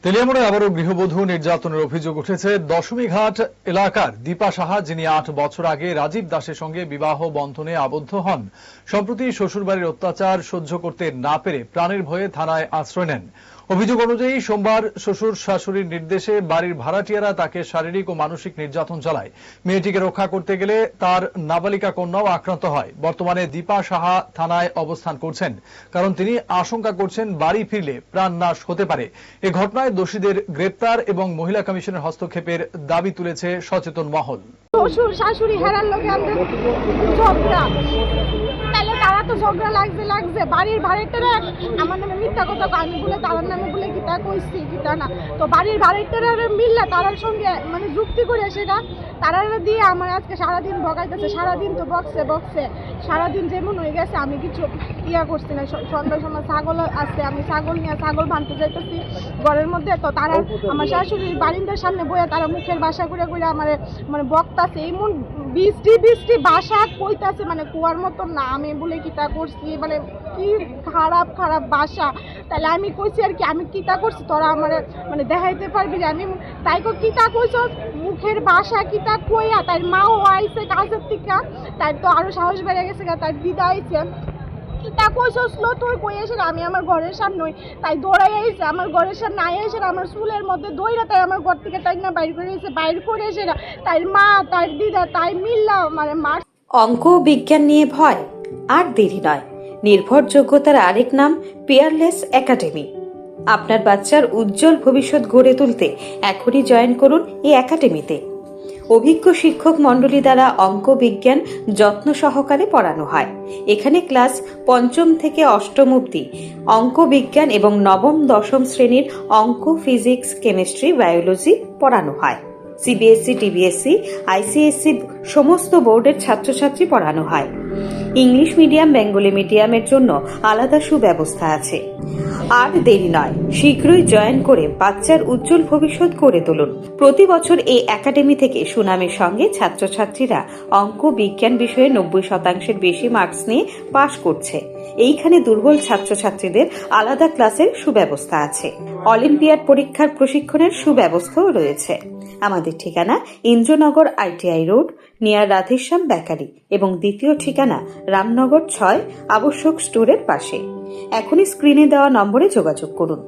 তেলিয়ামুড়ায় আবারও গৃহবধূ নির্যাতনের অভিযোগ উঠেছে। দশমীঘাট এলাকার দীপা সাহা, যিনি ৮ বছর আগে রাজীব দাসের সঙ্গে বিবাহ বন্ধনে আবদ্ধ হন, সম্প্রতি শ্বশুরবাড়ির অত্যাচার সহ্য করতে না পেরে প্রাণের ভয়ে থানায় আশ্রয় নেন। অভিযোগ অনুযায়ী সোমবার শ্বশুর শাশুড়ির নির্দেশে বাড়ির ভাড়াটিয়ারা তাকে শারীরিক ও মানসিক নির্যাতন চালায়। মেয়েটিকে রক্ষা করতে গেলে তার নাবালিকা কন্যাও আক্রান্ত হয়। বর্তমানে দীপা সাহা থানায় অবস্থান করছেন, কারণ তিনি আশঙ্কা করছেন বাড়ি ফিরলে প্রাণনাশ হতে পারে। এ ঘটনায় দোষীদের গ্রেপ্তার এবং মহিলা কমিশনের হস্তক্ষেপের দাবি তুলেছে সচেতন মহল। শ্বশুর শাশুড়ি হেরার লোকে আমাদের ঝগড়া, তাহলে তারা তো ঝগড়া লাগছে বাড়ির ভাড়াটারা আমার নামে মিথ্যা কথা আমি বলে তার নামে বলে গীতা কইছি গীতা না, তো বাড়ির ভাড়াটারা মিললে তারার সঙ্গে মানে যুক্তি করে সেটা তারা দিয়ে আমার আজকে সারাদিন বকাইতেছে। সারাদিন তো বকছে সারাদিন যেমন হয়ে গেছে, আমি কিছু ইয়া করছি না। সন্ধ্যার সময় ছাগল আছে, আমি ছাগল নিয়ে ছাগল বানতে যাইতেছি ঘরের মধ্যে, তো তারা আমার শাশুড়ির বারিন্দার সামনে বইয়া তারা মুখের বাসা করে আমার মানে বক্তাছে, এমন বৃষ্টি বাসা কইতাছে, মানে কুয়ার মতো না। আমি বলে কিতা করছি, মানে কি খারাপ বাসা। তাহলে আমি কইছি আর কি আমি কিতা করছি তোরা আমার মানে দেখাইতে পারবি যে আমি তাই কিতা কইছ মুখের বাসা কিতা কইয়া। তাই মাও আইছে কাজের থেকে, তাই তো আরো সাহস বেড়ে গেছে, তার দিদা আইছে কিতা কইছস তুই কই এসে আমি আমার ঘরের সামনে, তাই দৌড়াই আইছে আমার ঘরের সামনে আই এসে আমার চুলের মধ্যে দইরা তাই আমার ঘর থেকে টাইনা বাইর করে এসে তাই মা তার দিদা তাই মিল্লা মানে মার। অঙ্ক বিজ্ঞান নিয়ে ভয় আর দেরি নয়। নির্ভরযোগ্যতার আরেক নাম পিয়ারলেস একাডেমি। আপনার বাচ্চার উজ্জ্বল ভবিষ্যৎ গড়ে তুলতে এখনই জয়েন করুন এই একাডেমিতে। অভিজ্ঞ শিক্ষক মণ্ডলী দ্বারা অঙ্ক বিজ্ঞান যত্ন সহকারে পড়ানো হয়। এখানে ক্লাস ৫ম থেকে ৮ম অবধি অঙ্ক বিজ্ঞান এবং নবম দশম শ্রেণীর অঙ্ক, ফিজিক্স, কেমিস্ট্রি, বায়োলজি পড়ানো হয়। সিবিএসসি, টিবিএসসি, আইসিএসসি সমস্ত বোর্ডের ছাত্রছাত্রী পড়ানো হয়। ইংলিশ মিডিয়াম, বেঙ্গলি মিডিয়ামের জন্য আলাদা সুব্যবস্থা আছে। আর দেরি নয়, শীঘ্রই জয়েন করে বাচ্চার উজ্জ্বল ভবিষ্যৎ গড়ে তুলুন। প্রতি বছর এই একাডেমি থেকে সুনামের সঙ্গে ছাত্রছাত্রীরা অঙ্ক বিজ্ঞান বিষয়ে ৯০% বেশি মার্কস নিয়ে পাশ করছে। এইখানে দুর্বল ছাত্রছাত্রীদের আলাদা ক্লাসের সুব্যবস্থা আছে। অলিম্পিয়াড পরীক্ষার প্রশিক্ষণের সুব্যবস্থাও রয়েছে। আমাদের ঠিকানা Indranagar ITI road, near Radheshyam bakery, এবং দ্বিতীয় ঠিকানা রামনগর ৬ আবশ্যক স্টোরের পাশে। এখনই স্ক্রিনে দেওয়া নম্বরে যোগাযোগ করুন।